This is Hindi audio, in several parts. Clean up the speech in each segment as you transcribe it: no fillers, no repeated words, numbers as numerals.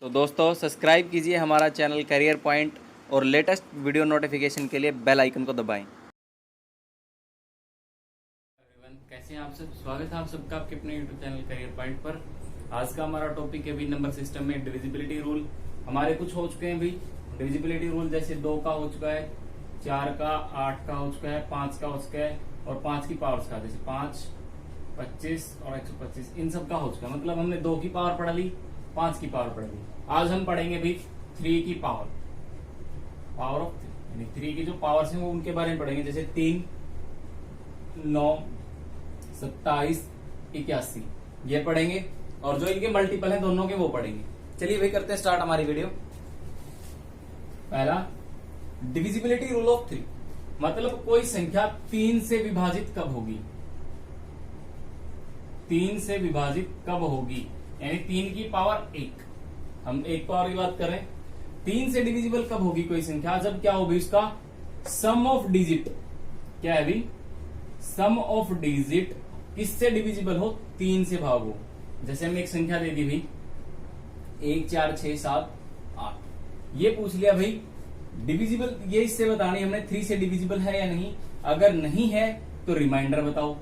तो दोस्तों सब्सक्राइब कीजिए हमारा चैनल करियर पॉइंट और लेटेस्ट वीडियो नोटिफिकेशन के लिए बेल आइकन को दबाएं। कैसे हैं आप सब। स्वागत है आप सबका आपके अपने यूट्यूब चैनल करियर पॉइंट पर। आज का हमारा टॉपिक है भी नंबर सिस्टम में डिविजिबिलिटी रूल। हमारे कुछ हो चुके हैं भी डिविजिबिलिटी रूल, जैसे 2 का हो चुका है, 4 का, 8 का हो चुका है, 5 का हो चुका है और 5 की पावर्स का, जैसे 5, 25 और 125, इन सब का हो चुका है। मतलब हमने 2 की पावर पढ़ ली, 5 की पावर पढ़ ली। आज हम पढ़ेंगे भी 3 की पावर ऑफ 3, यानी 3 की जो पावर्स हैं वो उनके बारे में पढ़ेंगे, जैसे 3, 9, 27, 81 ये पढ़ेंगे और जो इनके मल्टीपल हैं दोनों के वो पढ़ेंगे। चलिए भाई करते हैं स्टार्ट हमारी वीडियो। पहला, डिविजिबिलिटी रूल ऑफ 3, मतलब कोई संख्या 3 से विभाजित कब होगी। 3 से विभाजित कब होगी, यानी 3 की पावर 1। हम 1 पावर की बात करें, 3 से डिविजिबल कब होगी कोई संख्या, जब क्या होगी उसका सम ऑफ डिजिट। क्या है अभी सम ऑफ डिजिट किससे डिविजिबल हो, 3 से भागो। जैसे हमने एक संख्या दे दी भाई 1, 4, 6, 7, 8, ये पूछ लिया भाई डिविजिबल, ये इससे बतानी हमने 3 से डिविजिबल है या नहीं। अगर नहीं है तो रिमाइंडर बताओ,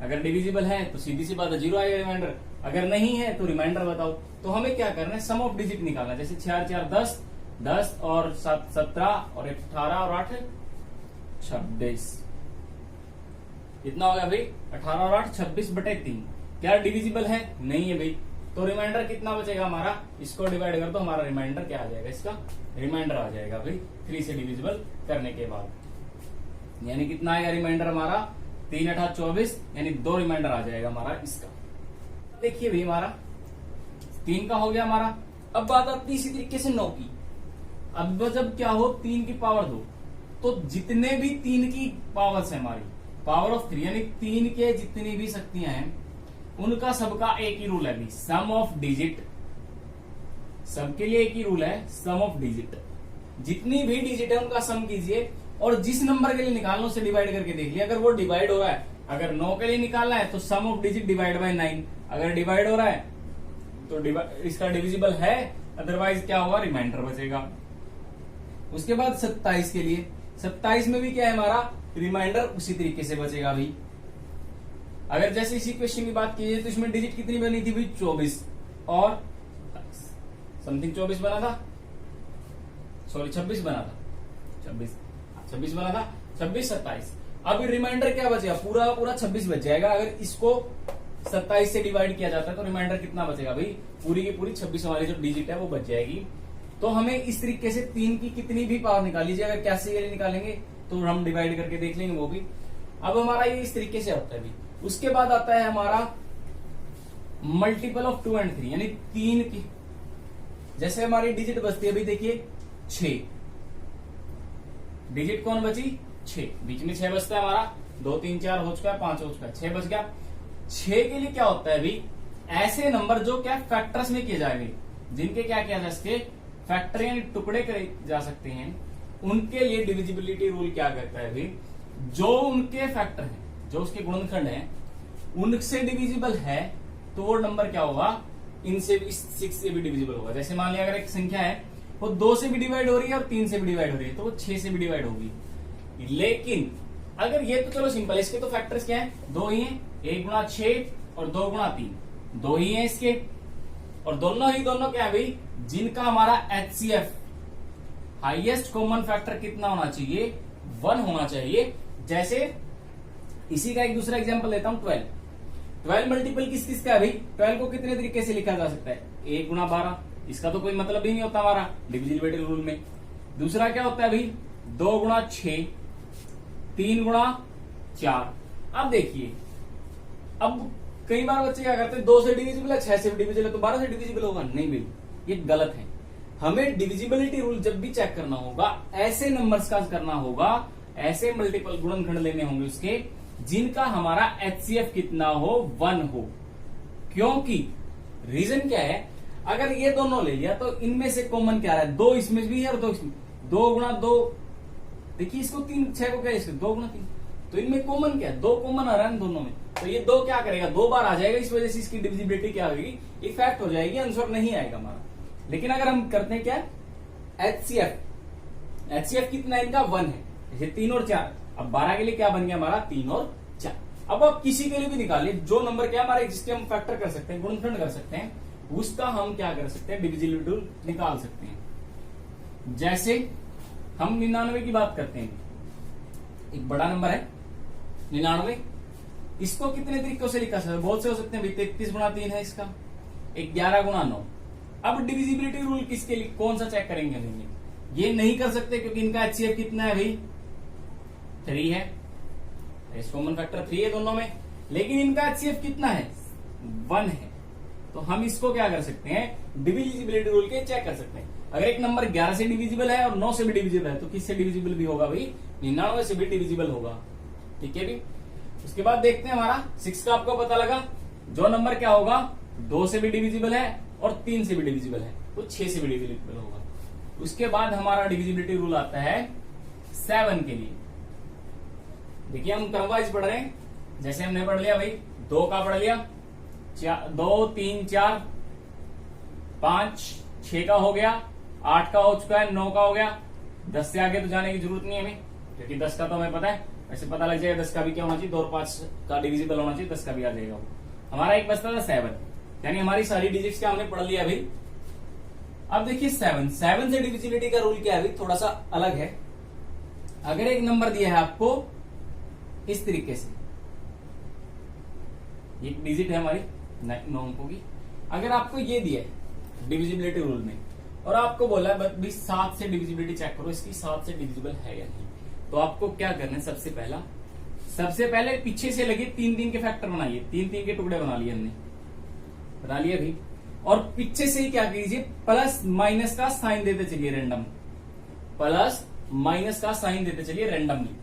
अगर डिविजिबल है तो सीधी सी बात है 0 आएगा रिमाइंडर, अगर नहीं है तो रिमाइंडर बताओ। तो हमें क्या करना है, सम ऑफ डिजिट निकालना। जैसे 4, 4, 10, 10 और 7, 17 और 18 और 8, 26, कितना हो गया भाई 18 और 8, 26/3। क्या डिविजिबल है, नहीं है भाई, तो रिमाइंडर कितना बचेगा हमारा, इसको डिवाइड कर तो हमारा रिमाइंडर क्या आ जाएगा, इसका रिमाइंडर आ जाएगा भाई 3 से डिविजिबल करने के बाद। यानी कितना आएगा रिमाइंडर हमारा 3, 8, 24, यानी 2 रिमाइंडर आ जाएगा हमारा इसका। देखिए भाई हमारा 3 का हो गया हमारा। अब बात आती है इसी तरीके से 9 की। अब जब क्या हो 3 की पावर 2, तो जितने भी 3 की पावर्स है हमारी पावर ऑफ 3, यानी 3 के जितनी भी शक्तियां हैं उनका सबका एक ही रूल है भी सम ऑफ डिजिट। सबके लिए एक ही रूल है सम ऑफ डिजिट। जितनी भी डिजिट है उनका सम कीजिए और जिस नंबर के लिए निकालना उसे डिवाइड करके देख लिया। अगर वो डिवाइड हो रहा है, अगर 9 के लिए निकालना है तो सम ऑफ डिजिट डिवाइड बाय 9, अगर डिवाइड हो रहा है तो इसका डिविजिबल है, अदरवाइज क्या होगा रिमाइंडर बचेगा। उसके बाद 27 के लिए, 27 में भी क्या है हमारा रिमाइंडर उसी तरीके से बचेगा भाई। अगर जैसे इसी क्वेश्चन की बात कीजिए तो इसमें डिजिट कितनी बनी थी भाई 24 और समथिंग 24 बना था, सॉरी 26 बना था, 26 बना था, 26, 27। अब रिमाइंडर क्या बचेगा, पूरा पूरा 26 बच जाएगा। अगर इसको 27 से डिवाइड किया जाता है तो रिमाइंडर कितना बचेगा भाई, पूरी की पूरी 26 वाली जो डिजिट है वो बच जाएगी। तो हमें इस तरीके से 3 की कितनी भी पावर निकाल लीजिए, अगर कैसे ये निकालेंगे तो हम डिवाइड करके देख लेंगे वो भी। अब हमारा ये इस तरीके से होता है भी। उसके बाद आता है हमारा मल्टीपल ऑफ 2 और 3, यानी 3 की जैसे हमारी डिजिट बचती है भाई, देखिए 6 डिजिट कौन बची 6, बीच में 6 बचता है हमारा, 2, 3, 4 हो चुका है, 5 हो चुका है, 6 बच गया। 6 के लिए क्या होता है भाई, ऐसे नंबर जो क्या फैक्टर्स में किए जाएंगे, जिनके क्या किया जा सके फैक्टर यानी टुकड़े करे जा सकते हैं, उनके लिए डिविजिबिलिटी रूल क्या कहता है भाई, जो उनके फैक्टर हैं, जो उसके गुणनखंड हैं उनसे डिविजिबल है तो वो नंबर क्या होगा, इनसे भी 6 से भी डिविजिबल होगा। जैसे मान लिया अगर एक संख्या है वो 2 से भी डिवाइड हो रही है और 3 से भी डिवाइड हो रही है तो वो 6 से भी डिवाइड होगी। लेकिन अगर ये तो चलो सिंपल है, इसके तो फैक्टर्स क्या है, 2 ही है, 1 गुणा 6 और 2 गुणा 3, 2 ही है इसके। और दोनों क्या है भाई, जिनका हमारा HCF हाईएस्ट कॉमन फैक्टर कितना होना चाहिए, 1 होना चाहिए। जैसे इसी का एक दूसरा एग्जांपल लेता हूं 12 मल्टीपल किस किस का है भाई, 12 को कितने तरीके से लिखा जा सकता है, 1 गुणा 12, इसका तो कोई मतलब ही नहीं होता हमारा डिविजिबिलिटी रूल में। दूसरा क्या होता है भाई 2 गुणा 6, 3 गुणा 4। अब देखिए, अब कई बार बच्चे क्या करते हैं 2 से डिविजिबल है, 6 से डिविजिबल है तो 12 से डिविजिबल होगा, नहीं भाई ये गलत है। हमें डिविजिबिलिटी रूल जब भी चेक करना होगा ऐसे नंबर्स का करना होगा, ऐसे मल्टीपल गुणनखंड लेने होंगे उसके जिनका हमारा HCF कितना हो 1 हो। क्योंकि रीजन क्या है, अगर ये दोनों ले लिया तो इनमें से कॉमन क्या है, 2 इसमें भी है और 2 इसमें, 2 गुणा 2, देखिए इसको 3, 6 को क्या है, इसको 2 गुणा 3, तो इनमें कॉमन क्या है, 2 कॉमन आ रहा है दोनों में, तो ये 2 क्या करेगा, 2 बार आ जाएगा, इस वजह से इसकी डिविजिबिलिटी क्या होगी, इफेक्ट हो जाएगी, आंसर नहीं आएगा हमारा। लेकिन अगर हम करते हैं क्या, एचसीएफ कितना है इनका, 1 है, जैसे 3 और 4, अब 12 के लिए क्या बन गया हमारा, 3 और 4। अब आप किसी के लिए भी निकालिए, जो नंबर क्या हमारे जिसके हम फैक्टर कर सकते हैं, गुणनखंड कर सकते हैं, उसका हम क्या कर सकते हैं, डिविजिबिलिटी निकाल सकते हैं। जैसे हम 99 की बात करते हैं, एक बड़ा नंबर है 99, इसको कितने तरीकों से लिखा सकते हैं, बहुत से हो सकते हैं भाई, 33 गुणा 3 है इसका, 11 गुणा 9। अब डिविजिबिलिटी रूल किसके लिए, कौन सा चेक करेंगे हम, ये नहीं कर सकते क्योंकि इनका एचसीएफ कितना है भाई, 3 है, कॉमन फैक्टर 3 है दोनों में, लेकिन इनका एचसीएफ कितना है, 1 है। तो हम इसको क्या कर सकते हैं, डिविजिबिलिटी रूल के चेक कर सकते हैं। अगर एक नंबर 11 से डिविजिबल है और 9 से भी डिविजिबल है, तो किससे डिविजिबल भी होगा भाई, 99 से भी डिविजिबल होगा। ठीक है भी। उसके बाद देखते हैं हमारा 6 का आपको पता लगा, जो नंबर क्या होगा, 2 से भी डिविजिबल है और 3 से भी डिविजिबल है, तो 6 से भी डिविजिबल होगा। उसके बाद हमारा डिविजिबिलिटी रूल आता है 7 के लिए। देखिए हम क्रमवाइज पढ़ रहे हैं, जैसे हमने पढ़ लिया भाई, 2 का पढ़ लिया, 2 3 4 5 6 का हो गया, 8 का हो चुका है, 9 का हो गया, 10 से आगे तो जाने की जरूरत नहीं है हमें, क्योंकि 10 का तो हमें पता है, ऐसे पता लग जाएगा 10 का भी क्या होना चाहिए, 2 और 5 का डिविजिबल होना चाहिए, 10 का भी आ जाएगा। हमारा एक बचता था 7, यानी हमारी सारी डिजिट्स क्या हमने पढ़ लिया भाई। अब देखिए 7 से डिविजिबिलिटी का रूल क्या है भाई, थोड़ा सा अलग है। अगर एक नंबर दिया है आपको इस तरीके से, ये डिजिट है हमारी 9 अंकों की, अगर आपको ये दिया है डिविजिबिलिटी रूल में और आपको बोला है भाई 7 से डिविजिबिलिटी चेक करो, इसकी 7 से डिविजिबल है या नहीं, तो आपको क्या करना है, सबसे पहले पीछे से लगे 3 के फैक्टर बनाइए, 3 के टुकड़े बना लिए हमने, बना लिए भाई, और पीछे से ही क्या कीजिए, प्लस माइनस का साइन देते चलिए रैंडम, प्लस माइनस का साइन देते चलिए रैंडमली,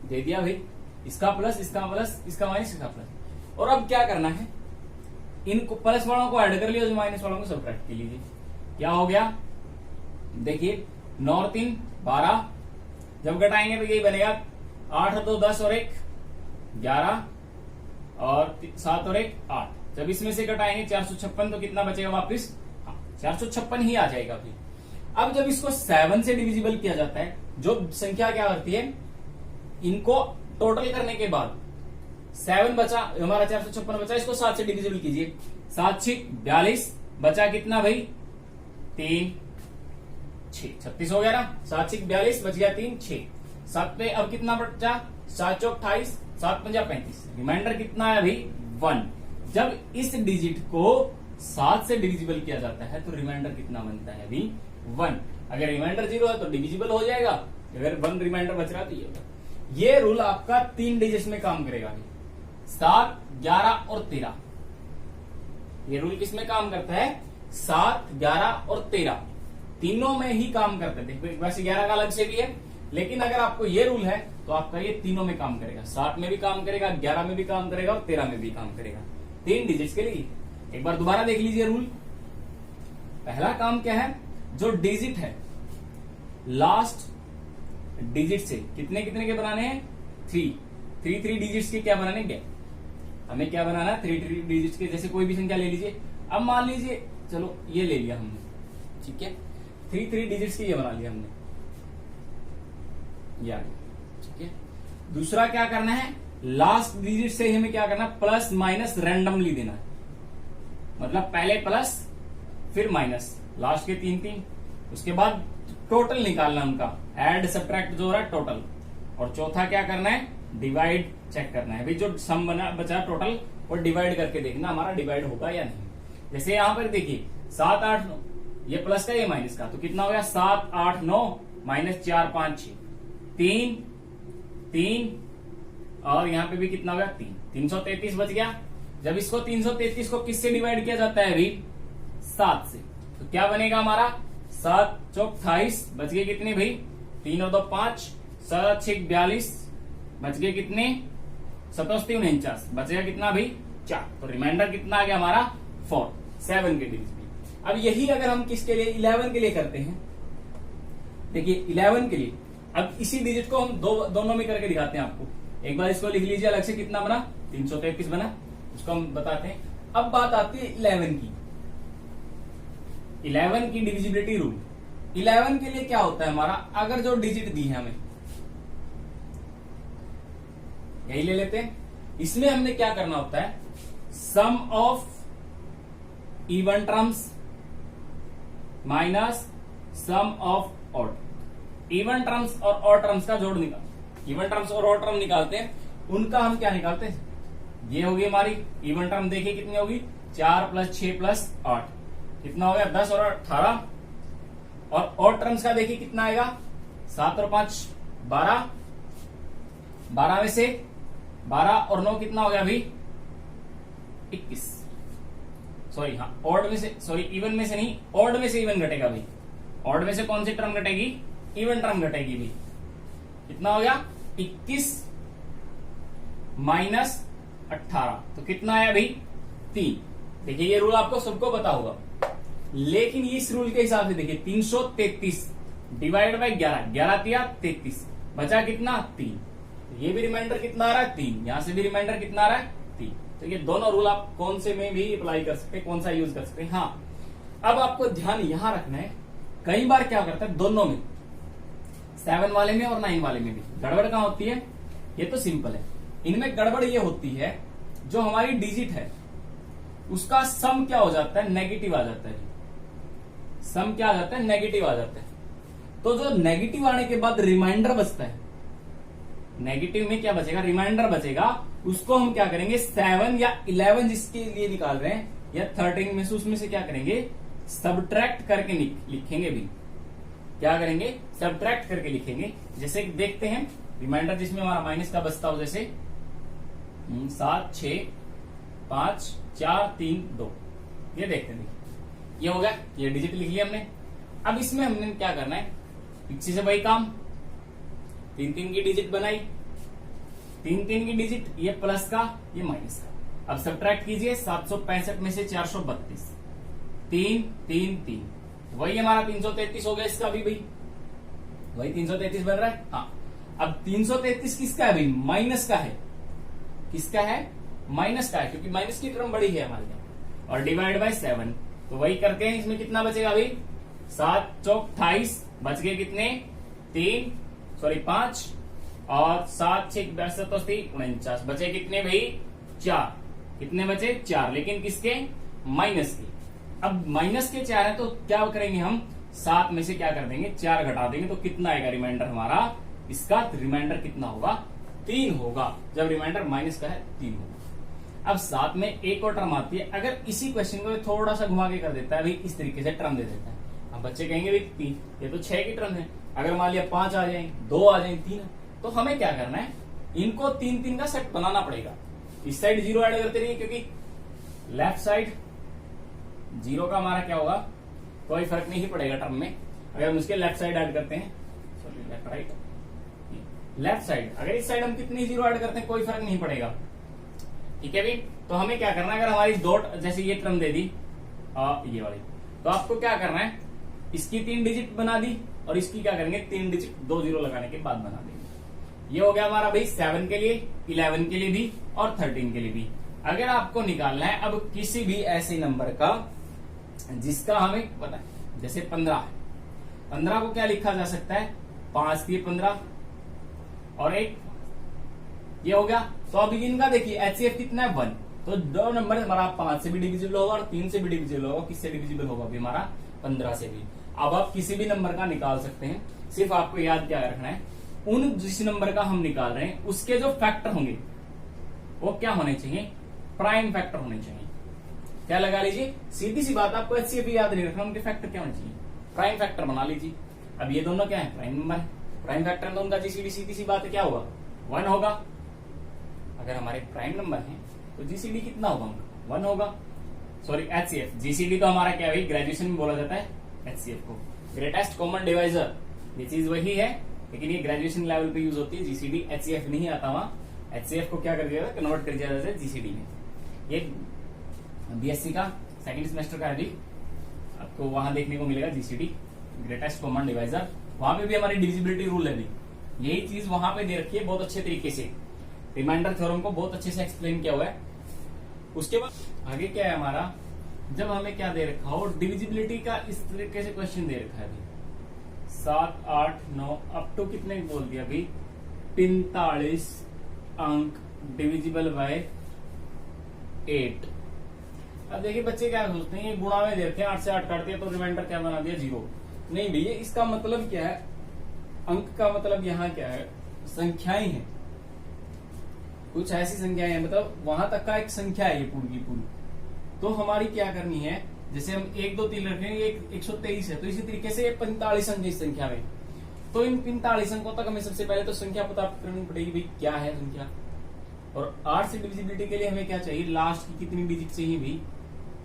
दे दिया भाई, इसका प्लस, इसका प्लस, इसका माइनस, इसका प्लस। और अब क्या करना है, इनको प्लस वालों को ऐड कर लिया, जो माइनस वालों को सब्ट्रैक्ट कर लीजिए। क्या हो गया, देखिए 9 और 3 12, जब घटाएंगे तो यही बनेगा, 8 और 2 10 और 1 11 और 7 और 1 8। जब इसमें से घटाएंगे 456, तो कितना बचेगा वापस, 456 ही आ जाएगा फिर। अब जब इसको 7 से डिविजिबल किया जाता है, जो संख्या क्या करती है, इनको टोटल करने के बाद 7 बचा हमारा, 456 बचा, इसको 7 से डिविजिबल कीजिए, 7 6 42, बचा कितना भाई 3 6 36 हो गया ना, 7 6 42, बच गया 3 6, 7 पे अब कितना बचा, 7 चौक 28, 7 पंजा 35, रिमाइंडर कितना है भाई 1। जब इस डिजिट को 7 से डिविजिबल किया जाता है तो रिमाइंडर कितना बनता है अभी 1। अगर रिमाइंडर 0 है तो डिविजिबल हो जाएगा, अगर 1 रिमाइंडर बच रहा है तो ये होगा। ये रूल आपका 3 डिजिट्स में काम करेगा, 7 11 और 13। ये रूल किसमें काम करता है, 7 11 और 13 तीनों में ही काम करते थे। वैसे 11 का अलग से भी है, लेकिन अगर आपको ये रूल है तो आपका ये तीनों में काम करेगा, 7 में भी काम करेगा, 11 में भी काम करेगा और 13 में भी काम करेगा, 3 डिजिट्स के लिए। एक बार दोबारा देख लीजिए रूल। पहला काम क्या है, जो डिजिट है लास्ट डिजिट से कितने कितने के बनाने हैं, 3 डिजिट्स के क्या बनाने हैं, हमें क्या बनाना है 3 डिजिट्स के। जैसे कोई भी संख्या ले लीजिए, अब मान लीजिए चलो ये ले लिया हमने, ठीक है, 3 डिजिट्स की ये बना लिया हमने, ये आ गया, ठीक है। दूसरा क्या करना है, लास्ट डिजिट से हमें क्या करना है, प्लस माइनस रैंडमली देना है, मतलब पहले प्लस फिर माइनस, लास्ट के 3 उसके बाद टोटल निकालना उनका, ऐड सब्ट्रैक्ट जो हो रहा है टोटल। और चौथा क्या करना है, डिवाइड चेक करना है, भाई जो सम बना बचा टोटल और डिवाइड करके देखना हमारा डिवाइड होगा या नहीं। जैसे यहां पर देखिए 7 8 9, ये प्लस का ये माइनस का, तो कितना हो गया 7 8 9 माइनस 4 5 6 3 और यहां पे भी कितना हो गया 333 बच गया। जब इसको 333 को किससे डिवाइड किया जाता है अभी, 7 से, तो क्या बनेगा हमारा 7 चौक 28, बच गए कितने भाई 3 और 2 5, 7 6 42, बच गए कितने 77 49, बचेगा कितना भाई 4। तो रिमाइंडर कितना आ गया हमारा 4, 7 के डिजिट में। अब यही अगर हम किसके लिए 11 के लिए करते हैं, देखिए 11 के लिए अब इसी डिजिट को हम दोनों में करके दिखाते हैं आपको। एक बार इसको लिख लीजिए अलग से, कितना बना 333 बना, उसको हम बताते हैं। अब बात आती है 11 की। 11 की डिविजिबिलिटी रूल। 11 के लिए क्या होता है हमारा, अगर जो डिजिट दी है हमें, यही ले लेते हैं, इसमें हमने क्या करना होता है, sum of even terms minus sum of odd. Even terms और ऑड टर्म्स का जोड़ निकाल, इवन टर्म्स और ऑड टर्म निकालते हैं, उनका हम क्या निकालते हैं, ये होगी हमारी इवन टर्म, देखिए कितनी होगी, 4 + 6 + 8, कितना हो गया 10 और 18। और ऑड टर्म्स का देखिए कितना आएगा, 7 और 5 12, 12 में से 12 और 9 कितना हो गया अभी 21। सॉरी, हाँ ऑड में से, सॉरी इवन में से नहीं, ऑड में से इवन घटेगा भाई। ऑड में से कौन सी टर्म घटेगी, इवन टर्म घटेगी भी। कितना हो गया 21 माइनस 18, तो कितना आया भाई 3। देखिए ये रूल आपको सबको पता होगा, लेकिन इस रूल के हिसाब से देखिए 333 डिवाइड बाई 11, 11 दिया 33, बचा कितना 3। ये भी रिमाइंडर कितना आ रहा है 3, यहां से भी रिमाइंडर कितना आ रहा है 3। तो ये दोनों रूल आप कौन से में भी अप्लाई कर सकते हैं, कौन सा यूज कर सकते हैं। हाँ, अब आपको ध्यान यहां रखना है, कई बार क्या करता है दोनों में, 7 वाले में और 9 वाले में भी गड़बड़ कहां होती है, ये तो सिंपल है। इनमें गड़बड़ ये होती है, जो हमारी डिजिट है उसका सम क्या हो जाता है, नेगेटिव आ जाता है। सम क्या आ जाता है, नेगेटिव आ जाता है। तो जो नेगेटिव आने के बाद रिमाइंडर बचता है, नेगेटिव में क्या बचेगा, रिमाइंडर बचेगा, उसको हम क्या करेंगे 7 या 11 जिसके लिए निकाल रहे हैं, या 13 में से, उसमें से क्या करेंगे सब्ट्रैक्ट करके लिखेंगे भी। क्या करेंगे, सब्ट्रैक्ट करके लिखेंगे। जैसे देखते हैं रिमाइंडर जिसमें हमारा माइनस का बचता हो, जैसे 7 6 5 4 3 2, ये देखते हैं, ये हो गया, ये डिजिट लिख लिया हमने। अब इसमें हमने क्या करना है, पीछे से वही काम, 3 3 की डिजिट बनाई, 3 3 की डिजिट, ये प्लस का ये माइनस का। अब सब्ट्रैक्ट कीजिए, 765 में से 432, 3 3 3, वही हमारा 333 हो गया। इसका भी भाई वही 333 बन रहा है। हाँ, अब 333 किसका है भाई, माइनस का है। किसका है, माइनस का है, क्योंकि माइनस की टर्म बड़ी है हमारे यहाँ। और डिवाइड बाय 7, तो वही करते हैं। इसमें कितना बचेगा भाई, 7 चौक 28, बच गए कितने 3, सॉरी 5, और 7 6 62 49, बचे कितने भाई 4। कितने बचे 4, लेकिन किसके, माइनस के। अब माइनस के 4 है, तो क्या करेंगे हम, 7 में से क्या कर देंगे 4 घटा देंगे, तो कितना आएगा रिमाइंडर हमारा, इसका रिमाइंडर कितना होगा 3 होगा। जब रिमाइंडर माइनस का है 3 होगा। अब साथ में एक और टर्म आती है, अगर इसी क्वेश्चन को थोड़ा सा घुमा के कर देता है भाई, इस तरीके से टर्म दे देता है, अब बच्चे कहेंगे भाई 3, ये तो 6 की टर्म है। अगर मान लिया 5 आ जाए, 2 आ जाए, 3, तो हमें क्या करना है, इनको 3 3 का सेट बनाना पड़ेगा। इस साइड 0 ऐड करते रहिए, क्योंकि लेफ्ट साइड 0 का हमारा क्या होगा, कोई फर्क नहीं पड़ेगा टर्म में। अगर हम उसके लेफ्ट साइड ऐड करते हैं, sorry left right, left side, अगर इस साइड हम कितनी 0 ऐड करते हैं कोई फर्क नहीं पड़ेगा। ठीक है भाई, तो हमें क्या करना है, अगर हमारी डॉट जैसे ये टर्म दे दी ये वाली, तो आपको क्या करना है, इसकी 3 डिजिट बना दी, और इसकी क्या करेंगे 3 डिजिट 2 0 लगाने के बाद बना देंगे। ये हो गया हमारा भाई 7 के लिए, 11 के लिए भी, और 13 के लिए भी। अगर आपको निकालना है अब किसी भी ऐसे नंबर का जिसका हमें पता है, जैसे 15 है, 15 को क्या लिखा जा सकता है, 5 दिए 15 और 1, ये हो गया। तो अब इनका देखिए HCF कितना है 1, तो 2 नंबर हमारा 5 से भी डिविजिबल होगा और 3 से भी डिविजिबल होगा। किससे डिविजिबल होगा भी हमारा 15 से भी। अब आप किसी भी नंबर का निकाल सकते हैं, सिर्फ आपको याद क्या रखना है, उन जिस नंबर का हम निकाल रहे हैं उसके जो फैक्टर होंगे वो क्या होने चाहिए, प्राइम फैक्टर होने चाहिए। क्या लगा लीजिए, सीधी सी बात, आपको HCF याद नहीं रखना, उनके फैक्टर क्या होने चाहिए, प्राइम फैक्टर बना लीजिए। अब ये दोनों क्या है, प्राइम नंबर है, प्राइम फैक्टर तो उनका जीसीडी सीधी सी बात है क्या होगा 1 होगा। अगर हमारे प्राइम नंबर है तो जीसीडी कितना होगा उनका 1 होगा। सॉरी HCF, जीसीडी तो हमारा क्या है, ग्रेजुएशन में बोला जाता है HCF को, ग्रेटेस्ट कॉमन डिवाइजर, ये चीज वही है, लेकिन ये ग्रेजुएशन लेवल पे यूज होती है। जीसीडी HCF नहीं आता वहां, HCF को क्या कर दिया जाता है, कन्वर्ट कर दिया जाता है जीसीडी में। ये बीएससी का सेकंड सेमेस्टर का है, आपको वहां देखने को मिलेगा जीसीडी, ग्रेटेस्ट कॉमन डिवाइजर। वहां पे भी हमारी डिविजिबिलिटी रूल है, यही चीज वहां पे दे रखी है बहुत अच्छे तरीके से। रिमाइंडर थ्योरम को बहुत अच्छे से एक्सप्लेन किया हुआ है। उसके बाद आगे क्या है हमारा, जब हमें क्या दे रखा हो, डिविजिबिलिटी का इस तरीके से क्वेश्चन दे रखा है अभी 7, 8, 9 अप टू कितने बोल दिया अभी 45 अंक डिविजिबल बाय 8। अब देखिए बच्चे क्या सोचते हैं, ये गुणा में दे रखे हैं, 8 से 8 काटते हैं तो रिमाइंडर क्या बना दिया 0। नहीं भैया, इसका मतलब क्या है, अंक का मतलब यहाँ क्या है, संख्याएं हैं, कुछ ऐसी संख्याएं हैं, मतलब वहां तक का एक संख्या है ये पूरी की पूरी। तो हमारी क्या करनी है, जैसे हम 1, 2, 3 रखेंगे, ये 123 है, तो इसी तरीके से ये 45 अंक इस संख्या में। तो इन 45 अंकों तक हमें सबसे पहले तो संख्या पता करनी पड़ेगी, भाई क्या है संख्या। और 8 से डिविजिबिलिटी के लिए हमें क्या चाहिए, लास्ट की कितनी डिजिट चाहिए भी,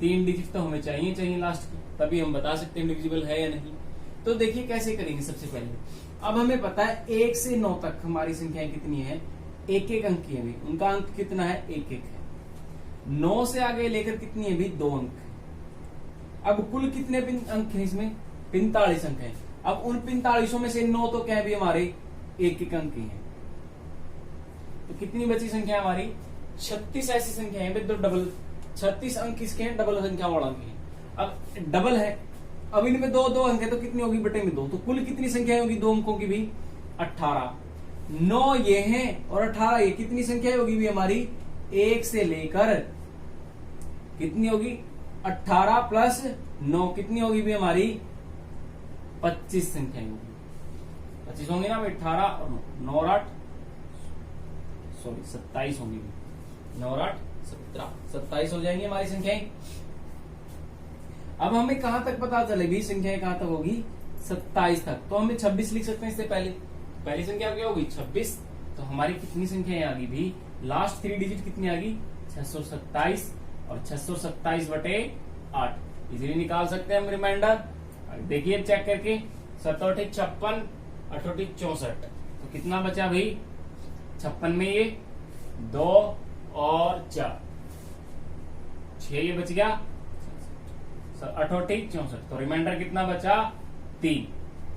3 डिजिट तो हमें चाहिए लास्ट की, तभी हम बता सकते हैं डिविजिबल है या नहीं। तो देखिए कैसे करेंगे। सबसे पहले अब हमें पता है 1 से 9 तक हमारी संख्याएं कितनी है, 1-1 अंक की है भी, उनका अंक कितना है 1-1 है। 9 से आगे लेकर कितनी है भी 2 अंक है। अब कुल कितने अंक हैं इसमें, 45 अंक हैं। अब उन 45 में से 9 तो क्या है भी हमारे 1-1 अंक ही हैं, तो कितनी बची संख्या हमारी 36 ऐसी संख्या है, तो डबल 36 अंक किसके हैं, डबल संख्या वाला अंक है। अब डबल है, अब इनमें 2-2 अंक है, तो कितनी होगी बटे में 2, तो कुल कितनी संख्या होगी 2 अंकों की भी 18। 9 ये हैं और 18 ये, कितनी संख्या होगी भी हमारी 1 से लेकर कितनी होगी 18 प्लस 9 कितनी होगी भी हमारी 25 संख्या होगी, 25 होंगी ना 18 और 9 और 8 सॉरी 27 होंगी, 9 और 8 17, 27 हो जाएंगी हमारी संख्याएं। अब हमें कहां तक पता चलेगी संख्याएं कहां तक होगी 27 तक, तो हमें 26 लिख सकते हैं इससे पहले। पहली संख्या क्या होगी 26, तो हमारी कितनी संख्याएं आ गई भी, लास्ट 3 डिजिट कितनी आ गई 627 और 627 बटे 8 इजीली निकाल सकते हैं हम रिमाइंडर। देखिए चेक करके 7 8 56 8 8 64, तो कितना बचा भाई 56 में ये 2 और 4 6 ये बच गया 8 8 64, तो रिमाइंडर कितना बचा 3।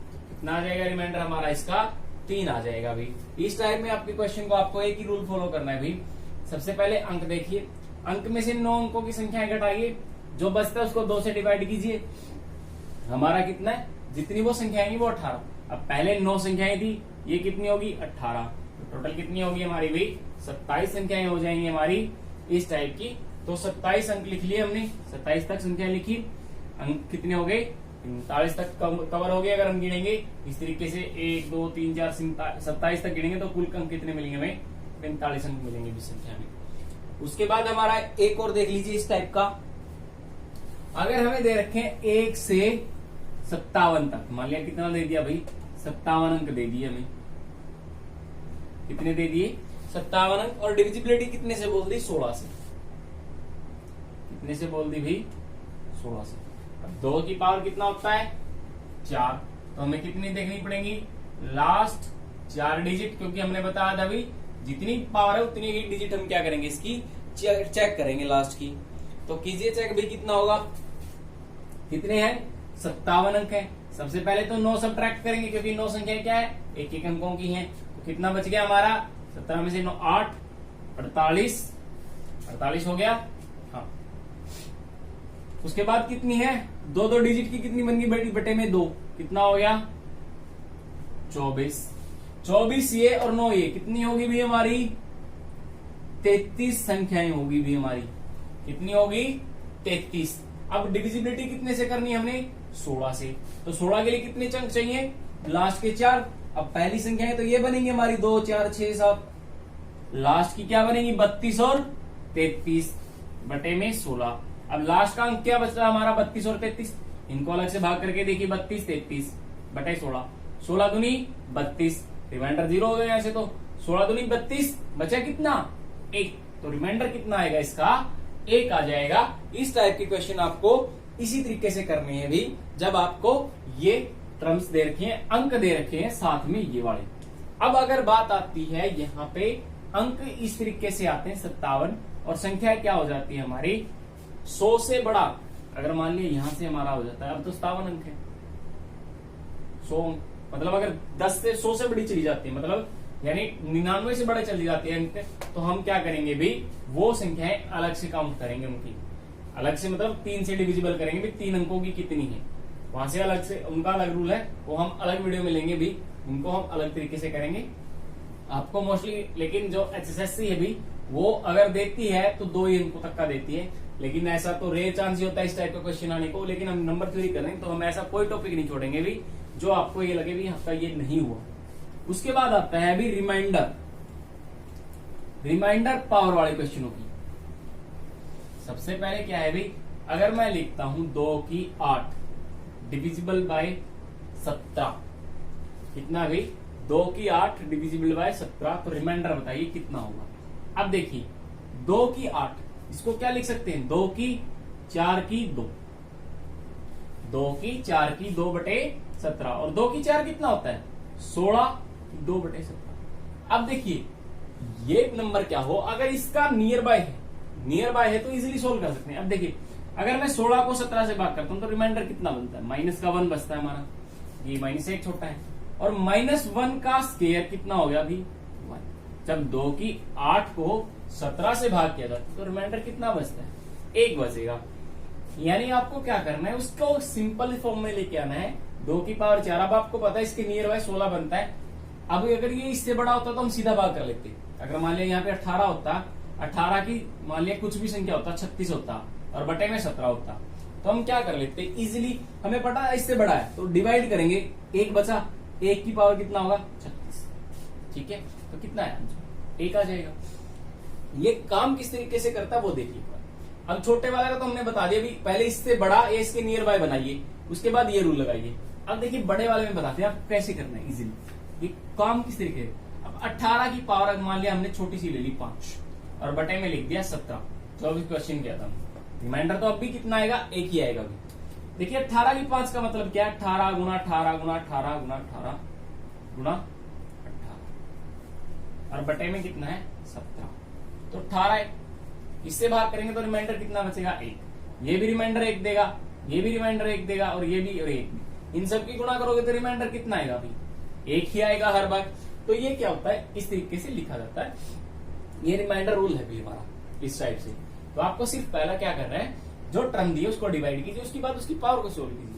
तो कितना आ जाएगा रिमाइंडर हमारा इसका 3 आ जाएगा भाई। इस टाइप में आपके क्वेश्चन को आपको एक ही रूल फॉलो करना है भाई। सबसे पहले अंक देखिए, अंक में से 9 अंकों की संख्याएं घटाइए, जो बचता है उसको 2 से डिवाइड कीजिए, हमारा कितना है जितनी वो संख्याएं वो 18। अब पहले 9 संख्याएं थी, ये कितनी होगी 18, तो टोटल कितनी होगी हमारी भाई 27 संख्याएं हो जाएंगी हमारी इस टाइप की। तो 27 अंक लिख लिए हमने, 27 तक संख्या लिखी, अंक कितने हो गए 45 तक कवर हो गए। अगर हम गिनेंगे इस तरीके से 1 2 3 4 27 तक गिनेंगे तो कुल अंक कितने मिलेंगे हमें 45 अंक मिलेंगे इस संख्या में। उसके बाद हमारा एक और देख लीजिए इस टाइप का, अगर हमें दे रखे 1 से 57 तक, मान लिया कितना दे दिया भाई 57 अंक दे दिए हमें, कितने दे दिए 57 अंक, और डिविजिबिलिटी कितने से बोल दी 16 से, कितने से बोल दी भाई 16 से। अब 2 की पावर कितना होता है 4, तो हमें कितनी देखनी पड़ेगी लास्ट 4 डिजिट, क्योंकि हमने बताया था भाई जितनी पावर है उतनी ही डिजिट हम क्या करेंगे इसकी चेक करेंगे लास्ट की। तो कीजिए चेक भाई कितना होगा, कितने हैं 57 अंक है। सबसे पहले तो 9 सब्ट्रैक्ट करेंगे क्योंकि 9 संख्या क्या है 1-1 अंकों की है, तो कितना बच गया हमारा 17 में से 9 8 48 हो गया। हाँ, उसके बाद कितनी है 2 डिजिट की कितनी बन गई बटे में 2, कितना हो गया 24 ये और 9 ये, कितनी होगी भी हमारी 33 संख्याएं होगी भी हमारी, कितनी होगी 33। अब डिविजिबिलिटी कितने से करनी है हमने 16 से, तो 16 के लिए कितने चंक चाहिए लास्ट के 4। अब पहली संख्या है तो ये बनेंगी हमारी 2 4 6 7, लास्ट की क्या बनेगी 32 और 33 बटे में 16। अब लास्ट का अंक क्या बचता है हमारा 32 और 33, इनको अलग से भाग करके देखिए 32 33 बटे 16, 16 दूनी 32, रिमाइंडर 0 हो गया ऐसे, तो 16 दूनी 32, बचा कितना 1, तो रिमाइंडर कितना आएगा इसका 1 आ जाएगा। इस टाइप के क्वेश्चन आपको इसी तरीके से करने हैं भी, जब आपको ये टर्म्स दे रखे हैं, अंक दे रखे हैं साथ में ये वाले। अब अगर बात आती है यहाँ पे अंक इस तरीके से आते हैं 57, और संख्या क्या हो जाती है हमारी 100 से बड़ा, अगर मान लिया यहां से हमारा हो जाता है, अब तो 57 अंक है 100 अंक, मतलब अगर 10 से 100 से बड़ी चली जाती है, मतलब यानी 99 से बड़े चली जाती है अंक, तो हम क्या करेंगे भी, वो संख्याएं अलग से काउंट करेंगे, उनकी अलग से मतलब 3 से डिविजिबल करेंगे भी 3 अंकों की कितनी है, वहां से अलग से उनका अलग रूल है, वो हम अलग वीडियो में लेंगे भी, उनको हम अलग तरीके से करेंगे आपको मोस्टली। लेकिन जो HSSC है भी वो अगर देती है तो 2 ही अंकों तक का देती है, लेकिन ऐसा तो रेयर चांस ही होता है इस टाइप का क्वेश्चन आने को। लेकिन हम नंबर थ्योरी कर रहे हैं तो हम ऐसा कोई टॉपिक नहीं छोड़ेंगे भी जो आपको ये लगे भी आपका ये नहीं हुआ। उसके बाद आता है अभी रिमाइंडर पावर वाले क्वेश्चनों की। सबसे पहले क्या है भाई, अगर मैं लिखता हूं 2 की 8 डिविजिबल बाय 17, कितना भाई 2 की 8 डिविजिबल बाय 17, तो रिमाइंडर बताइए कितना होगा। अब देखिए 2 की 8, इसको क्या लिख सकते हैं, 2 की 4 की 2, 2 की 4 की 2 बटे 17, और 2 की 4 कितना होता है 16, 2 बटे 17। अब देखिए ये नंबर क्या हो, अगर इसका नियर बाय है तो इजीली सोल्व कर सकते हैं। अब देखिए अगर मैं 16 को 17 से भाग करता हूं तो रिमाइंडर कितना बनता है, माइनस का 1 बचता है हमारा, ये माइनस 1 छोटा है, और -1 का स्क्वायर कितना हो गया अभी 1। जब 2 की 8 को 17 से भाग किया जाता है तो रिमाइंडर कितना बचता है, 1 बचेगा। यानी आपको क्या करना है, उसको सिंपल फॉर्म में लेके आना है, 2 की पावर 4। अब आपको पता है इसके नियर बाय 16 बनता है। अब अगर ये इससे बड़ा होता तो हम सीधा भाग कर लेते, अगर मान लिया यहाँ पे 18 होता, 18 की मान लिया कुछ भी संख्या होता 36 होता और बटे में 17 होता, तो हम क्या कर लेते इजिली, हमें पता है इससे बड़ा है तो डिवाइड करेंगे, 1 बचा, 1 की पावर कितना होगा 36, ठीक है, तो कितना है आंसर 1 आ जाएगा। ये काम किस तरीके से करता है वो देखिए। अब छोटे वाले का तो हमने बता दिया भी, पहले इससे बड़ा या इसके नियर बाय बनाइए, उसके बाद ये रूल लगाइए। अब देखिए बड़े वाले में बताते हैं आप कैसे करना है इजीली, ये काम किस तरीके से। अब 18 की पावर मान लिया हमने छोटी सी ले ली 5 और बटे में लिख दिया 17, जो अभी क्वेश्चन किया था, रिमाइंडर तो अब भी कितना आएगा 1 ही आएगा अभी। देखिए 18 की 5 का मतलब क्या है, 18 गुना 18 गुना 18 गुना 18 गुना 18 और बटे में कितना है 17, तो 18 है। इससे भाग करेंगे तो रिमाइंडर कितना बचेगा 1। ये भी रिमाइंडर 1 देगा, ये भी रिमाइंडर 1 देगा, और ये भी और 1 भी। इन सब की गुणा करोगे तो रिमाइंडर कितना आएगा अभी 1 ही आएगा हर बार। तो ये क्या होता है, इस तरीके से लिखा जाता है, ये रिमाइंडर रूल है भी हमारा इस टाइप से। तो आपको सिर्फ पहला क्या करना है, जो टर्म दी है उसको डिवाइड कीजिए, उसके बाद उसकी पावर को सोल्व कीजिए।